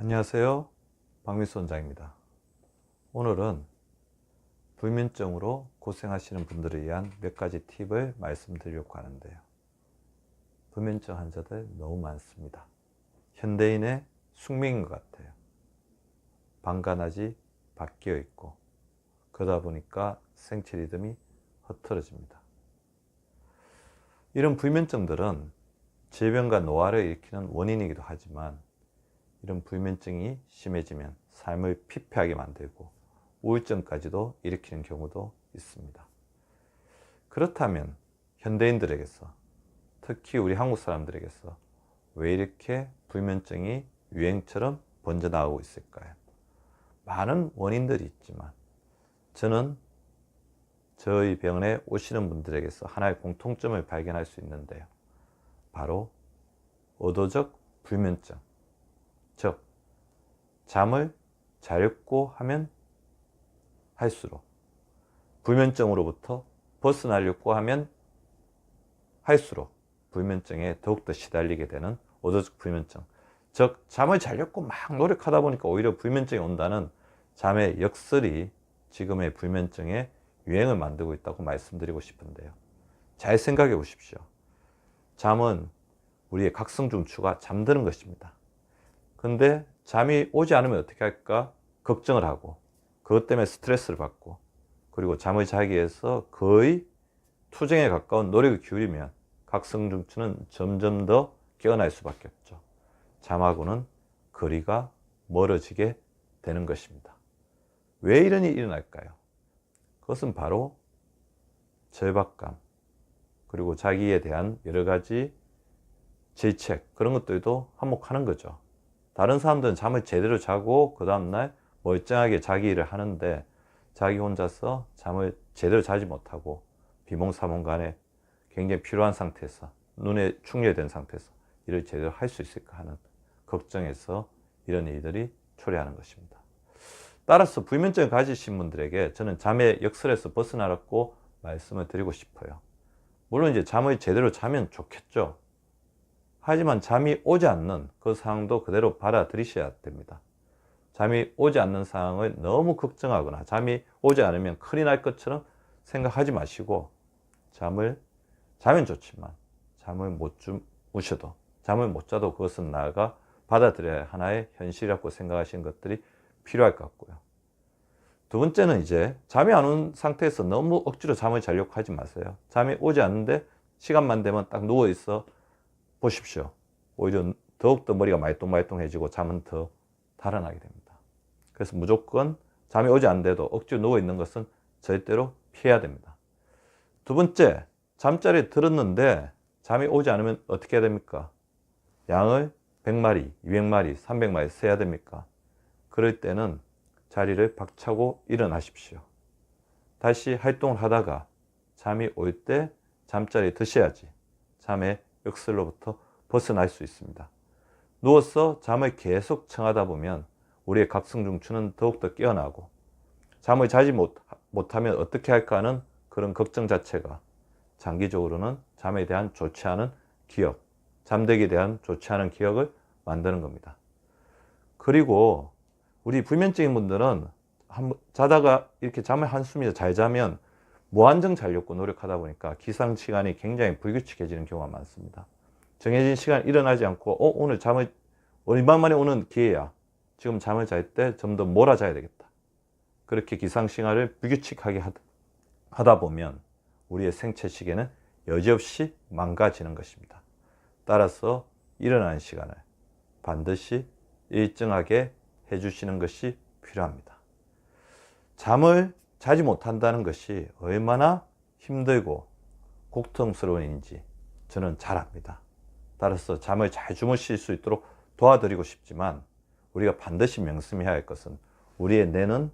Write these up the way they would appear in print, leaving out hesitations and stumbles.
안녕하세요. 박민수 원장입니다. 오늘은 불면증으로 고생하시는 분들을 위한 몇 가지 팁을 말씀드리려고 하는데요. 불면증 환자들 너무 많습니다. 현대인의 숙명인 것 같아요. 방간하지 바뀌어 있고 그러다 보니까 생체 리듬이 흐트러집니다. 이런 불면증들은 질병과 노화를 일으키는 원인이기도 하지만 이런 불면증이 심해지면 삶을 피폐하게 만들고 우울증까지도 일으키는 경우도 있습니다. 그렇다면 현대인들에게서, 특히 우리 한국 사람들에게서 왜 이렇게 불면증이 유행처럼 번져나가고 있을까요? 많은 원인들이 있지만 저는 저희 병원에 오시는 분들에게서 하나의 공통점을 발견할 수 있는데요. 바로 의도적 불면증, 즉 잠을 자려고 하면 할수록, 불면증으로부터 벗어나려고 하면 할수록 불면증에 더욱더 시달리게 되는 의도적 불면증, 즉 잠을 자려고 막 노력하다 보니까 오히려 불면증이 온다는 잠의 역설이 지금의 불면증의 유행을 만들고 있다고 말씀드리고 싶은데요. 잘 생각해 보십시오. 잠은 우리의 각성중추가 잠드는 것입니다. 근데 잠이 오지 않으면 어떻게 할까? 걱정을 하고 그것 때문에 스트레스를 받고 그리고 잠을 자기 위해서 거의 투쟁에 가까운 노력을 기울이면 각성중추는 점점 더 깨어날 수밖에 없죠. 잠하고는 거리가 멀어지게 되는 것입니다. 왜 이런 일이 일어날까요? 그것은 바로 절박감, 그리고 자기에 대한 여러 가지 질책, 그런 것들도 한몫하는 거죠. 다른 사람들은 잠을 제대로 자고 그 다음날 멀쩡하게 자기 일을 하는데 자기 혼자서 잠을 제대로 자지 못하고 비몽사몽간에 굉장히 피로한 상태에서, 눈에 충혈된 상태에서 일을 제대로 할 수 있을까 하는 걱정에서 이런 일들이 초래하는 것입니다. 따라서 불면증을 가지신 분들에게 저는 잠의 역설에서 벗어나라고 말씀을 드리고 싶어요. 물론 이제 잠을 제대로 자면 좋겠죠. 하지만 잠이 오지 않는 그 상황도 그대로 받아들이셔야 됩니다. 잠이 오지 않는 상황을 너무 걱정하거나 잠이 오지 않으면 큰일 날 것처럼 생각하지 마시고, 자면 좋지만 잠을 못 주무셔도, 잠을 못 자도 그것은 나아가 받아들여야 하나의 현실이라고 생각하시는 것들이 필요할 것 같고요. 두 번째는 이제 잠이 안 온 상태에서 너무 억지로 잠을 자려고 하지 마세요. 잠이 오지 않는데 시간만 되면 딱 누워있어 보십시오. 오히려 더욱더 머리가 말똥말똥해지고 잠은 더 달아나게 됩니다. 그래서 무조건 잠이 오지 않는데도 억지로 누워있는 것은 절대로 피해야 됩니다. 두 번째, 잠자리에 들었는데 잠이 오지 않으면 어떻게 해야 됩니까? 양을 100마리, 200마리, 300마리 세야 됩니까? 그럴 때는 자리를 박차고 일어나십시오. 다시 활동을 하다가 잠이 올 때 잠자리에 드셔야지 잠의 역설로부터 벗어날 수 있습니다. 누워서 잠을 계속 청하다 보면 우리의 각성중추는 더욱더 깨어나고 잠을 자지 못하면 어떻게 할까 하는 그런 걱정 자체가 장기적으로는 잠에 대한 좋지 않은 기억, 잠들기에 대한 좋지 않은 기억을 만드는 겁니다. 그리고 우리 불면증인 분들은 자다가 이렇게 잠을 한숨이라도 잘 자면 무한정 자려고 노력하다 보니까 기상 시간이 굉장히 불규칙해지는 경우가 많습니다. 정해진 시간 일어나지 않고 오늘 잠을 얼마 만에 오는 기회야, 지금 잠을 잘 때 좀 더 몰아자야 되겠다, 그렇게 기상 시간을 불규칙하게 하다 보면 우리의 생체 시계는 여지없이 망가지는 것입니다. 따라서 일어나는 시간을 반드시 일정하게 해주시는 것이 필요합니다. 잠을 자지 못한다는 것이 얼마나 힘들고 고통스러운 일인지 저는 잘 압니다. 따라서 잠을 잘 주무실 수 있도록 도와드리고 싶지만 우리가 반드시 명심해야 할 것은 우리의 뇌는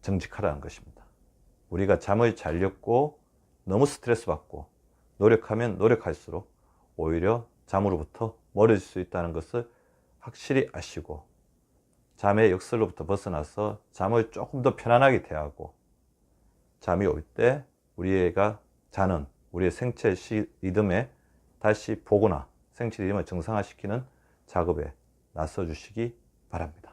정직하다는 것입니다. 우리가 잠을 자려고 너무 스트레스 받고 노력하면 노력할수록 오히려 잠으로부터 멀어질 수 있다는 것을 확실히 아시고 잠의 역설로부터 벗어나서 잠을 조금 더 편안하게 대하고 잠이 올 때 우리가 자는 우리의 생체 리듬에 다시 보거나 생체 리듬을 정상화시키는 작업에 나서 주시기 바랍니다.